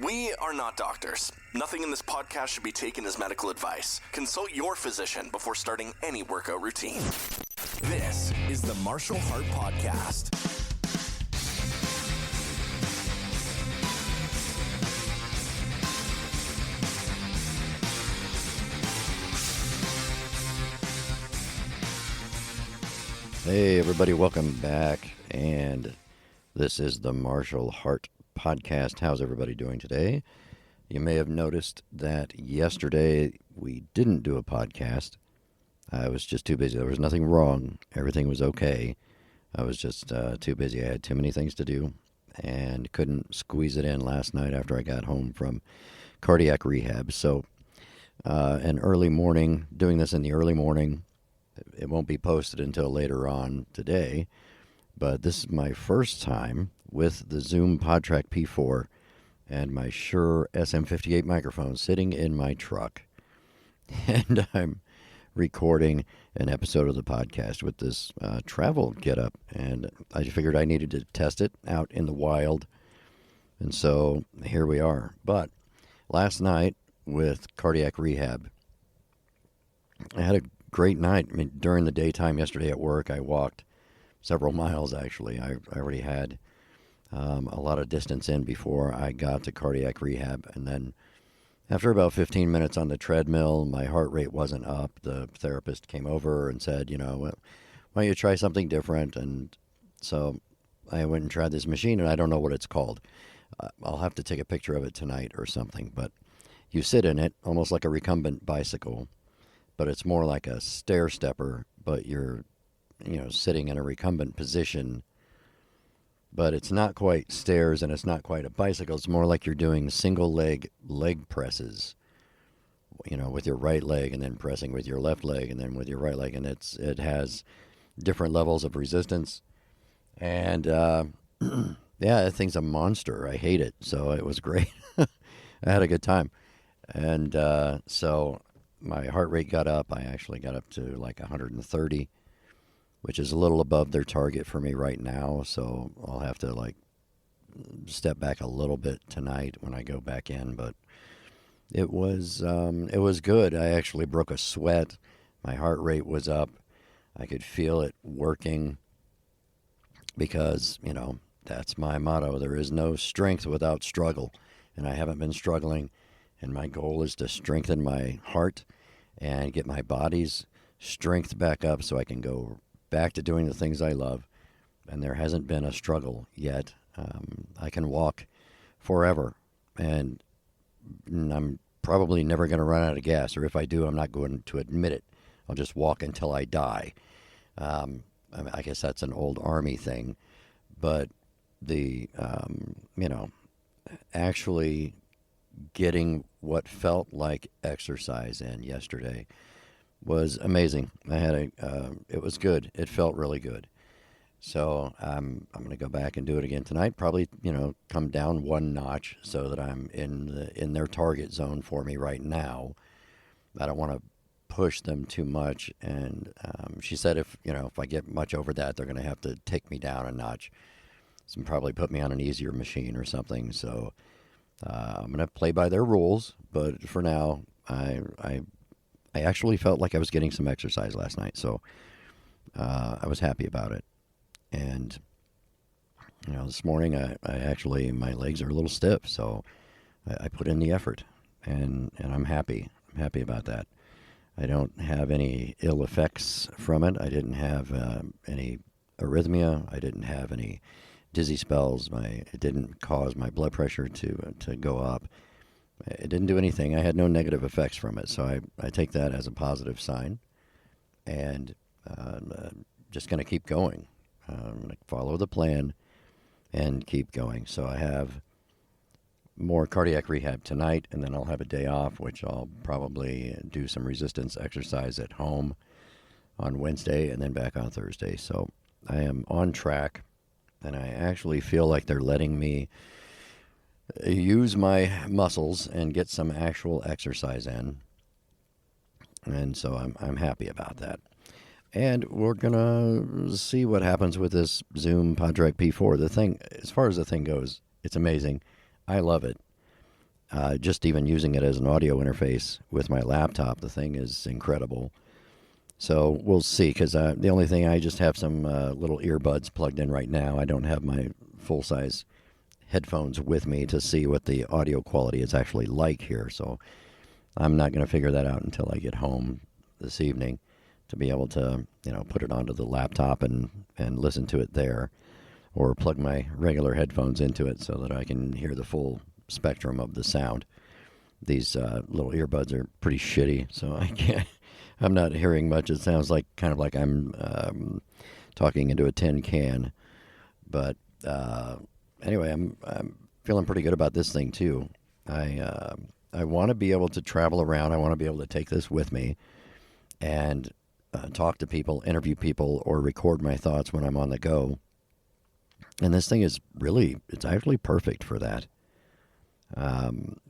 We are not doctors. Nothing in this podcast should be taken as medical advice. Consult your physician before starting any workout routine. This is the Martial Heart Podcast. Hey everybody, welcome back, and this is the Martial Heart Podcast. How's everybody doing today? You may have noticed that yesterday we didn't do a podcast. I was just too busy. There was nothing wrong. Everything was okay. I was just too busy. I had too many things to do and couldn't squeeze it in last night after I got home from cardiac rehab. So an early morning, doing this in the early morning. It won't be posted until later on today, but this is my first time with the Zoom PodTrak P4 and my Shure SM58 microphone sitting in my truck. And I'm recording an episode of the podcast with this travel getup, and I figured I needed to test it out in the wild, and so here we are. But last night with cardiac rehab, I had a great night. I mean, during the daytime yesterday at work, I walked several miles, actually. I already had a lot of distance in before I got to cardiac rehab. And then after about 15 minutes on the treadmill, my heart rate wasn't up. The therapist came over and said, why don't you try something different? And so I went and tried this machine, and I don't know what it's called. I'll have to take a picture of it tonight or something. But you sit in it, almost like a recumbent bicycle, but it's more like a stair stepper, but you're, sitting in a recumbent position. But it's not quite stairs and it's not quite a bicycle. It's more like you're doing single leg presses, with your right leg and then pressing with your left leg and then with your right leg. And it has different levels of resistance. And yeah, that thing's a monster. I hate it. So it was great. I had a good time. And so my heart rate got up. I actually got up to like 130, which is a little above their target for me right now. So I'll have to step back a little bit tonight when I go back in. But it was good. I actually broke a sweat. My heart rate was up. I could feel it working because, that's my motto. There is no strength without struggle. And I haven't been struggling. And my goal is to strengthen my heart and get my body's strength back up so I can go back to doing the things I love. And there hasn't been a struggle yet. I can walk forever, and I'm probably never going to run out of gas. Or if I do, I'm not going to admit it. I'll just walk until I die. I guess that's an old Army thing. But the, actually getting what felt like exercise in yesterday was amazing. It was good. It felt really good. So I'm going to go back and do it again tonight. Probably, come down one notch so that I'm in their target zone for me right now. I don't want to push them too much. And she said if I get much over that, they're going to have to take me down a notch. So probably put me on an easier machine or something. So I'm going to play by their rules, but for now, I actually felt like I was getting some exercise last night, so I was happy about it. And this morning, I actually, my legs are a little stiff, so I put in the effort, and I'm happy. I'm happy about that. I don't have any ill effects from it. I didn't have any arrhythmia. I didn't have any dizzy spells. It didn't cause my blood pressure to go up. It didn't do anything. I had no negative effects from it, so I take that as a positive sign, and just going to keep going. I'm going to follow the plan and keep going. So I have more cardiac rehab tonight, and then I'll have a day off, which I'll probably do some resistance exercise at home on Wednesday and then back on Thursday. So I am on track. And I actually feel like they're letting me use my muscles and get some actual exercise in. And so I'm happy about that. And we're going to see what happens with this Zoom PodTrak P4. The thing, as far as the thing goes, it's amazing. I love it. Just even using it as an audio interface with my laptop, the thing is incredible. So we'll see, because the only thing, I just have some little earbuds plugged in right now. I don't have my full-size headphones with me to see what the audio quality is actually like here. So I'm not going to figure that out until I get home this evening to be able to, put it onto the laptop and listen to it there, or plug my regular headphones into it so that I can hear the full spectrum of the sound. These little earbuds are pretty shitty, so I'm not hearing much. It sounds kind of like I'm talking into a tin can. But anyway, I'm feeling pretty good about this thing too. I want to be able to travel around. I want to be able to take this with me and talk to people, interview people, or record my thoughts when I'm on the go. And this thing is it's actually perfect for that.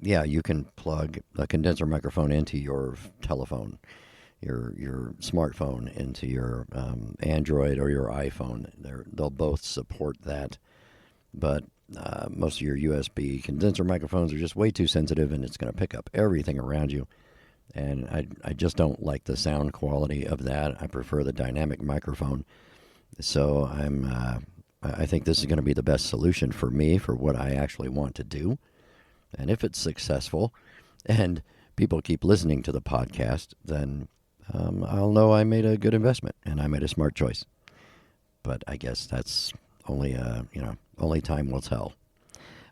You can plug a condenser microphone into your telephone, your smartphone, into your Android or your iPhone. They'll both support that. But most of your USB condenser microphones are just way too sensitive, and it's going to pick up everything around you. And I just don't like the sound quality of that. I prefer the dynamic microphone. So I think this is going to be the best solution for me for what I actually want to do. And if it's successful and people keep listening to the podcast, then I'll know I made a good investment and I made a smart choice. But I guess that's only time will tell.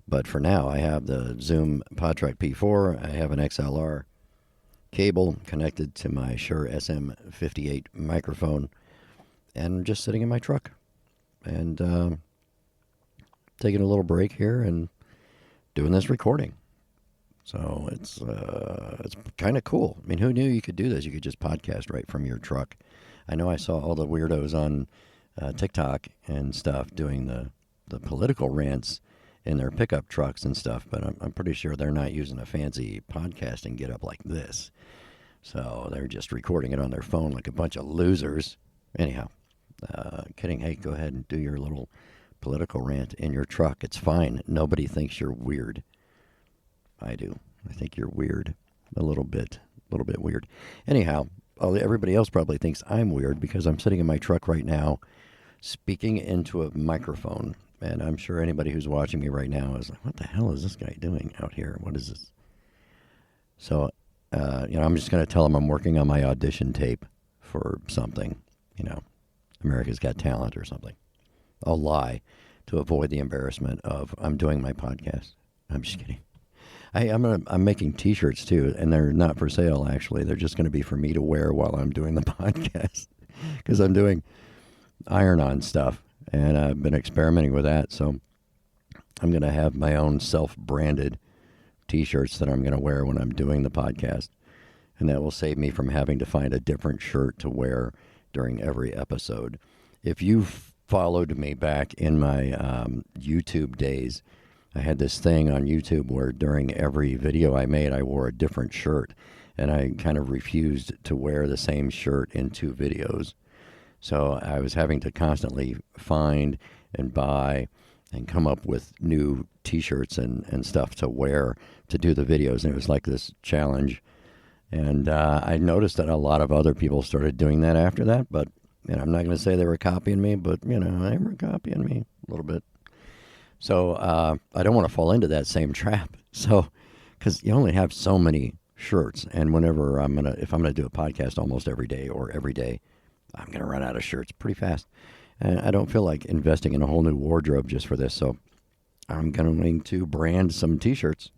But for now, I have the Zoom PodTrak P4. I have an XLR cable connected to my Shure SM58 microphone, and I'm just sitting in my truck and taking a little break here and doing this recording. So it's kind of cool. I mean, who knew you could do this? You could just podcast right from your truck. I know I saw all the weirdos on TikTok and stuff doing the political rants in their pickup trucks and stuff, but I'm pretty sure they're not using a fancy podcasting get up like this. So they're just recording it on their phone like a bunch of losers. Anyhow, kidding. Hey, go ahead and do your little political rant in your truck. It's fine. Nobody thinks you're weird. I do. I think you're weird. A little bit weird. Anyhow, everybody else probably thinks I'm weird because I'm sitting in my truck right now speaking into a microphone. And I'm sure anybody who's watching me right now is like, what the hell is this guy doing out here? What is this? So, I'm just going to tell him I'm working on my audition tape for something, America's Got Talent or something. I'll lie to avoid the embarrassment of I'm doing my podcast. I'm just kidding. I'm making T-shirts too, and they're not for sale. Actually, they're just going to be for me to wear while I'm doing the podcast because I'm doing iron-on stuff, and I've been experimenting with that. So I'm going to have my own self-branded T-shirts that I'm going to wear when I'm doing the podcast, and that will save me from having to find a different shirt to wear during every episode. If you've followed me back in my YouTube days, I had this thing on YouTube where during every video I made, I wore a different shirt, and I kind of refused to wear the same shirt in two videos. So I was having to constantly find and buy and come up with new T-shirts and stuff to wear to do the videos, and it was like this challenge. And I noticed that a lot of other people started doing that after that, but I'm not going to say they were copying me, but, they were copying me a little bit. So I don't want to fall into that same trap. So, because you only have so many shirts, and whenever if I'm going to do a podcast almost every day or every day, I'm going to run out of shirts pretty fast. And I don't feel like investing in a whole new wardrobe just for this. So I'm going to brand some T-shirts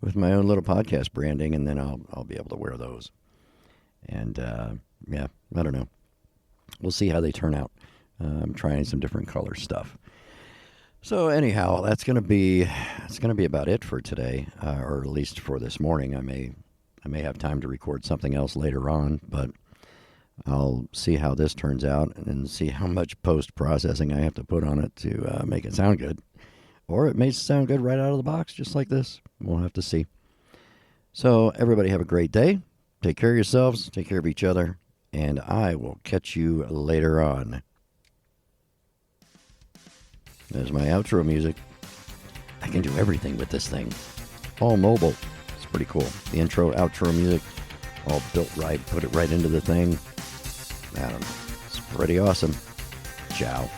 with my own little podcast branding, and then I'll be able to wear those. And I don't know. We'll see how they turn out. I'm trying some different color stuff. So anyhow, that's going to be about it for today, or at least for this morning. I may have time to record something else later on, but I'll see how this turns out and see how much post-processing I have to put on it to make it sound good. Or it may sound good right out of the box, just like this. We'll have to see. So everybody have a great day. Take care of yourselves. Take care of each other. And I will catch you later on. There's my outro music. I can do everything with this thing. all mobile. It's pretty cool. The intro, outro music, all built right, put it right into the thing. I don't know. It's pretty awesome. Ciao.